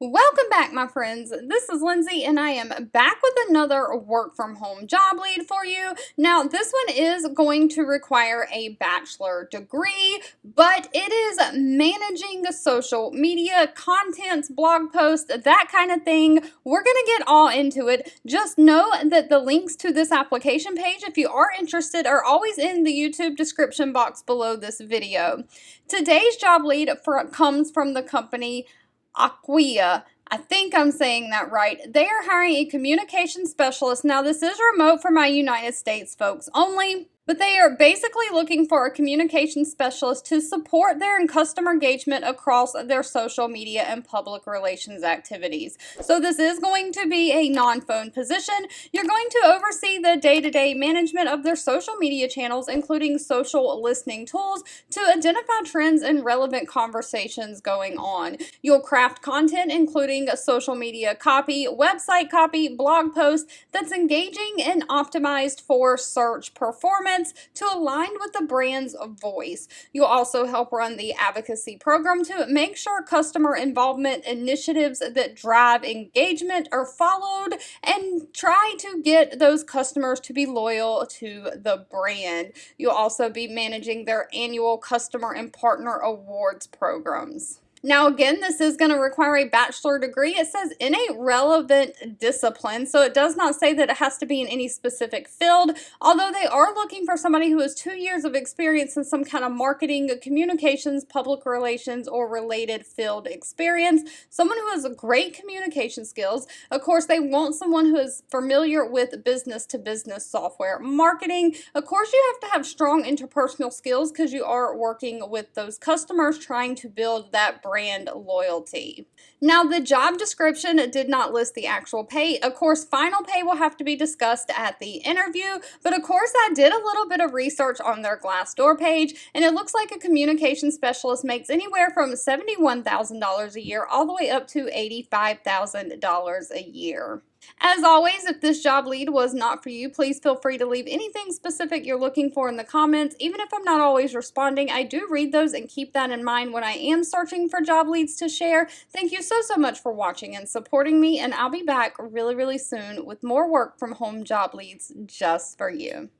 Welcome back, my friends. This is Lindsay, and I am back with another work from home job lead for you. Now, this one is going to require a bachelor degree, but it is managing social media, contents, blog posts, that kind of thing. We're going to get all into it. Just know that the links to this application page, if you are interested, are always in the YouTube description box below this video. Today's job lead comes from the company Aquia. I think I'm saying that right. They are hiring a communication specialist. Now, this is remote for my United States folks only, but they are basically looking for a communication specialist to support their customer engagement across their social media and public relations activities. So this is going to be a non-phone position. You're going to oversee the day-to-day management of their social media channels, including social listening tools, to identify trends and relevant conversations going on. You'll craft content, including social media copy, website copy, blog posts that's engaging and optimized for search performance to align with the brand's voice. You'll also help run the advocacy program to make sure customer involvement initiatives that drive engagement are followed and try to get those customers to be loyal to the brand. You'll also be managing their annual customer and partner awards programs. Now, again, this is going to require a bachelor degree. It says in a relevant discipline, so it does not say that it has to be in any specific field, although they are looking for somebody who has 2 years of experience in some kind of marketing, communications, public relations, or related field experience. Someone who has great communication skills. Of course, they want someone who is familiar with business-to-business software marketing. Of course, you have to have strong interpersonal skills because you are working with those customers trying to build that brand loyalty. Now, the job description did not list the actual pay. Of course, final pay will have to be discussed at the interview, but of course, I did a little bit of research on their Glassdoor page, and it looks like a communication specialist makes anywhere from $71,000 a year all the way up to $85,000 a year. As always, if this job lead was not for you, please feel free to leave anything specific you're looking for in the comments. Even if I'm not always responding, I do read those and keep that in mind when I am searching for job leads to share. Thank you so much for watching and supporting me, and I'll be back really soon with more work from home job leads just for you.